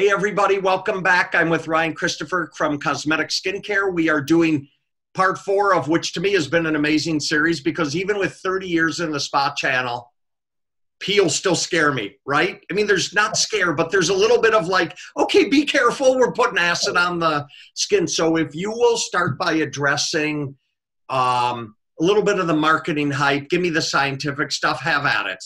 Hey everybody, welcome back. I'm with Ryan Christopher from Cosmedix Skincare. We are doing part 4 of which to me has been an amazing series because even with 30 years in the spa channel, peels still scare me, right? I mean, there's not scare, but there's a little bit of like, okay, be careful. We're putting acid on the skin. So if you will start by addressing a little bit of the marketing hype, give me the scientific stuff, have at it.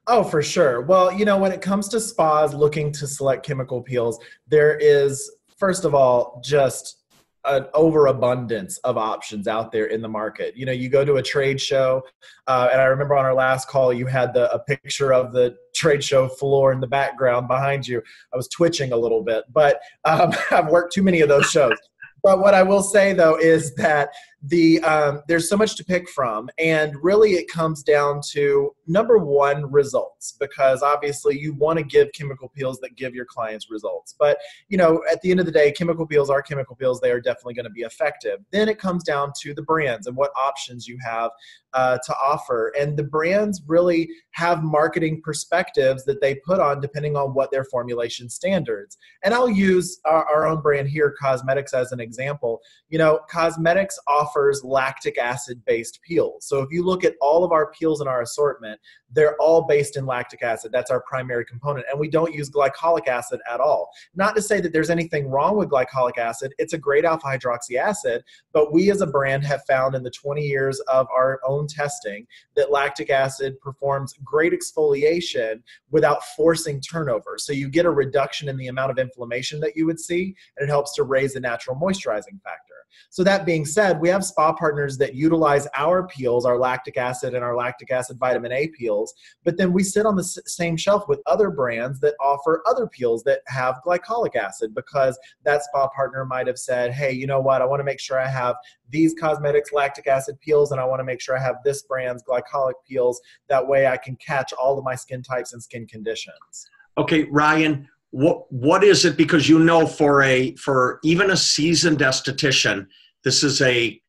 Oh, for sure. Well, when it comes to spas looking to select chemical peels, there is, first of all, just an overabundance of options out there in the market. You go to a trade show, and I remember on our last call, you had a picture of the trade show floor in the background behind you. I was twitching a little bit, but I've worked too many of those shows. But what I will say, though, is that there's so much to pick from, and really it comes down to, number one, results, because obviously you want to give chemical peels that give your clients results. But, at the end of the day, chemical peels are chemical peels. They are definitely going to be effective. Then it comes down to the brands and what options you have to offer. And the brands really have marketing perspectives that they put on depending on what their formulation standards. And I'll use our own brand here, Cosmedix, as an example. Cosmedix offers lactic acid-based peels. So if you look at all of our peels in our assortment, they're all based in lactic acid. That's our primary component. And we don't use glycolic acid at all. Not to say that there's anything wrong with glycolic acid. It's a great alpha hydroxy acid, but we as a brand have found in the 20 years of our own testing that lactic acid performs great exfoliation without forcing turnover. So you get a reduction in the amount of inflammation that you would see, and it helps to raise the natural moisturizing factor. So that being said, we have spa partners that utilize our peels, our lactic acid and our lactic acid vitamin A peels, but then we sit on the same shelf with other brands that offer other peels that have glycolic acid, because that spa partner might have said, hey, you know what, I want to make sure I have these Cosmedix lactic acid peels, and I want to make sure I have this brand's glycolic peels. That way I can catch all of my skin types and skin conditions. Okay, Ryan, what is it? Because for even a seasoned esthetician, this is a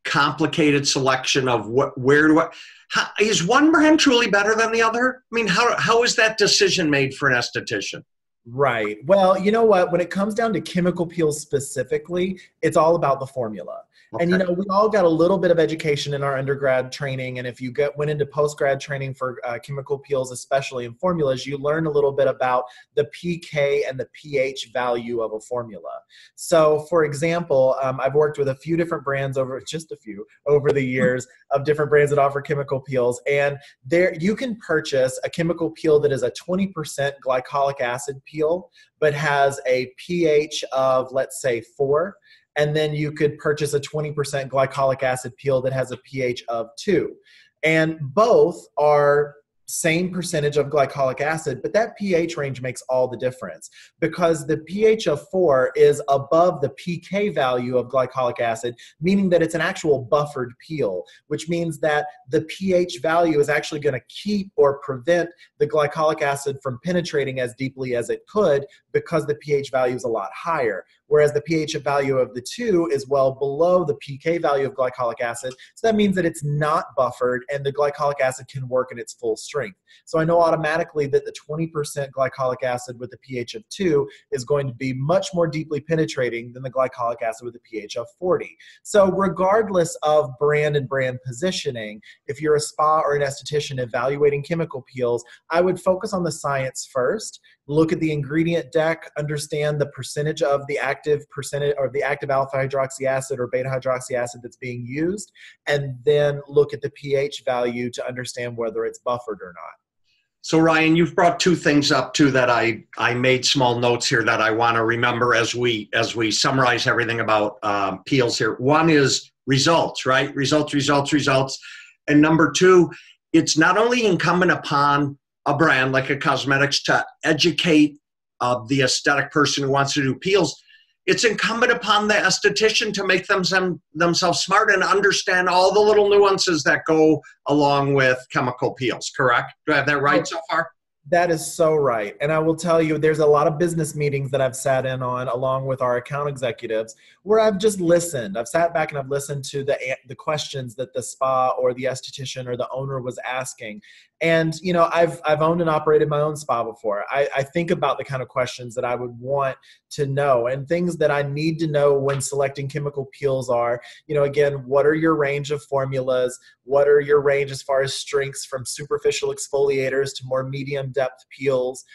complicated selection of is one brand truly better than the other? I mean, how is that decision made for an esthetician? Right. Well, you know what? When it comes down to chemical peels specifically, it's all about the formula. Okay. And, we all got a little bit of education in our undergrad training. And if you went into postgrad training for chemical peels, especially in formulas, you learn a little bit about the pK and the pH value of a formula. So, for example, I've worked with a few different brands over the years of different brands that offer chemical peels. And there you can purchase a chemical peel that is a 20% glycolic acid peel, but has a pH of, let's say, 4. And then you could purchase a 20% glycolic acid peel that has a pH of 2. And both are same percentage of glycolic acid, but that pH range makes all the difference, because the pH of 4 is above the pK value of glycolic acid, meaning that it's an actual buffered peel, which means that the pH value is actually going to keep or prevent the glycolic acid from penetrating as deeply as it could, because the pH value is a lot higher. Whereas the pH value of the 2 is well below the pK value of glycolic acid. So that means that it's not buffered and the glycolic acid can work in its full strength. So I know automatically that the 20% glycolic acid with a pH of 2 is going to be much more deeply penetrating than the glycolic acid with a pH of 40. So regardless of brand and brand positioning, if you're a spa or an esthetician evaluating chemical peels, I would focus on the science first. Look at the ingredient deck, understand the percentage of the active alpha hydroxy acid or beta hydroxy acid that's being used, and then look at the pH value to understand whether it's buffered or not. So Ryan, you've brought two things up too that I made small notes here that I want to remember as we summarize everything about peels here. One is results, right? Results. And number two, it's not only incumbent upon a brand like a Cosmedix to educate the aesthetic person who wants to do peels. It's incumbent upon the esthetician to make themselves smart and understand all the little nuances that go along with chemical peels, correct? Do I have that right so far? That is so right. And I will tell you, there's a lot of business meetings that I've sat in on along with our account executives where I've just listened. I've sat back and I've listened to the questions that the spa or the esthetician or the owner was asking. And, you know, I've owned and operated my own spa before. I think about the kind of questions that I would want to know, and things that I need to know when selecting chemical peels are, you know, again, what are your range of formulas? What are your range as far as strengths from superficial exfoliators to more medium depth peels?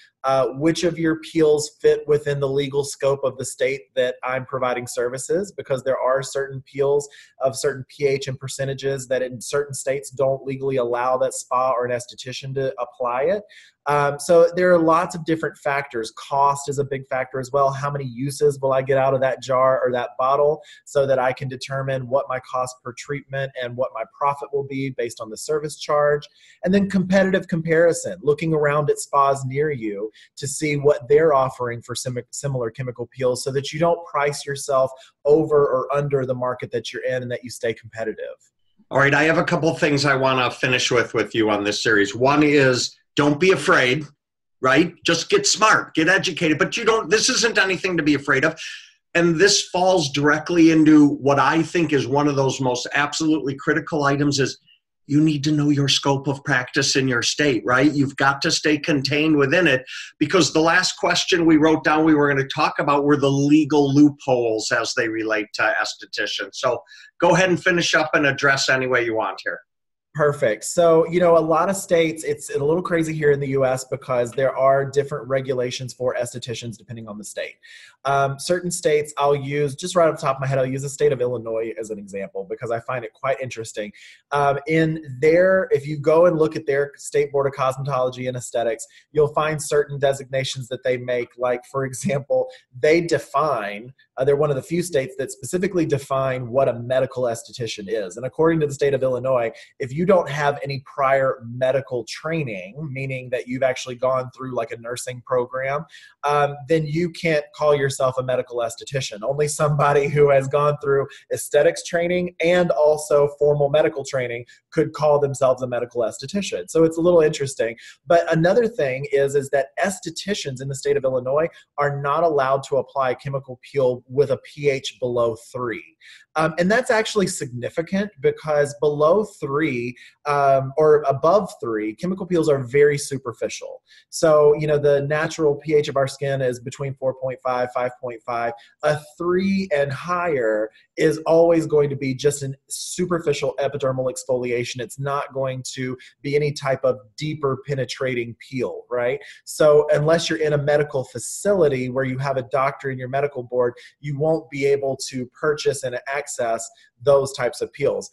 Which of your peels fit within the legal scope of the state that I'm providing services? Because there are certain peels of certain pH and percentages that in certain states don't legally allow that spa or an esthetician to apply it. So there are lots of different factors. Cost is a big factor as well. How many uses will I get out of that jar or that bottle, so that I can determine what my cost per treatment and what my profit will be based on the service charge. And then competitive comparison, looking around at spas near you to see what they're offering for similar chemical peels, so that you don't price yourself over or under the market that you're in, and that you stay competitive. All right, I have a couple of things I want to finish with you on this series. One is, don't be afraid, right? Just get smart, get educated, but this isn't anything to be afraid of. And this falls directly into what I think is one of those most absolutely critical items is you need to know your scope of practice in your state, right? You've got to stay contained within it, because the last question we wrote down we were going to talk about were the legal loopholes as they relate to estheticians. So go ahead and finish up and address any way you want here. Perfect. So, you know, a lot of states, it's a little crazy here in the US because there are different regulations for estheticians depending on the state. Certain states I'll use, just right off the top of my head, I'll use the state of Illinois as an example because I find it quite interesting. If you go and look at their State Board of Cosmetology and Aesthetics, you'll find certain designations that they make. Like, for example, they define, they're one of the few states that specifically define what a medical esthetician is. And according to the state of Illinois, if you don't have any prior medical training, meaning that you've actually gone through like a nursing program, then you can't call yourself a medical esthetician. Only somebody who has gone through aesthetics training and also formal medical training could call themselves a medical esthetician. So it's a little interesting. But another thing is that estheticians in the state of Illinois are not allowed to apply chemical peel with a pH below 3. And that's actually significant because below 3 or above 3, chemical peels are very superficial. So, you know, the natural pH of our skin is between 4.5, 5.5. A 3 and higher is always going to be just a superficial epidermal exfoliation. It's not going to be any type of deeper penetrating peel, right? So unless you're in a medical facility where you have a doctor in your medical board, you won't be able to purchase and access those types of peels.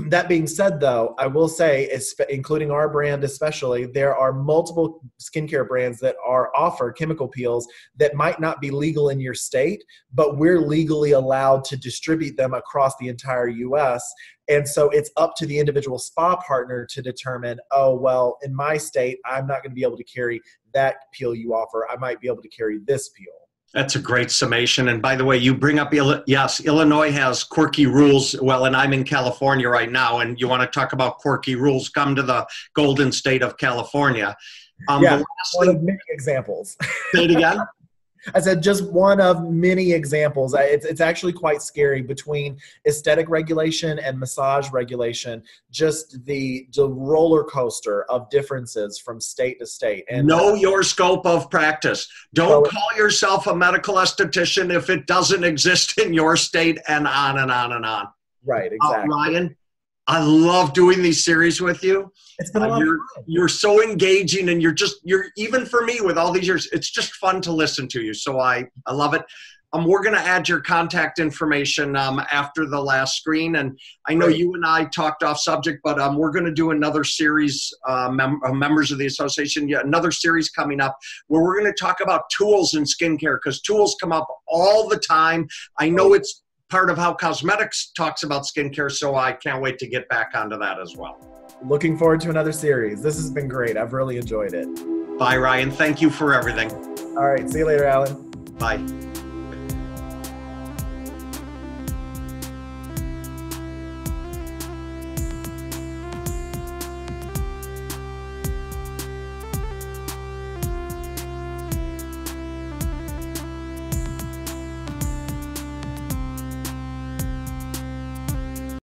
That being said, though, I will say, including our brand especially, there are multiple skincare brands that offer chemical peels that might not be legal in your state, but we're legally allowed to distribute them across the entire U.S. And so it's up to the individual spa partner to determine, oh, well, in my state, I'm not going to be able to carry that peel you offer. I might be able to carry this peel. That's a great summation. And by the way, you bring up, yes, Illinois has quirky rules. Well, and I'm in California right now, and you want to talk about quirky rules, come to the golden state of California. Yeah, one of many examples. Say it again? I said just one of many examples. It's actually quite scary between aesthetic regulation and massage regulation, just the roller coaster of differences from state to state. And know your scope of practice. Don't call yourself a medical esthetician if it doesn't exist in your state, and on and on and on. Right, exactly. Ryan, I love doing these series with you. It's been a lot of fun. You're so engaging, and you're even for me with all these years, it's just fun to listen to you. So I love it. We're going to add your contact information after the last screen. And I know you and I talked off subject, but we're going to do another series, members of the association, another series coming up where we're going to talk about tools in skincare, because tools come up all the time. I know it's part of how Cosmedix talks about skincare, so I can't wait to get back onto that as well. Looking forward to another series. This has been great. I've really enjoyed it. Bye, Ryan. Thank you for everything. All right. See you later, Allan. Bye.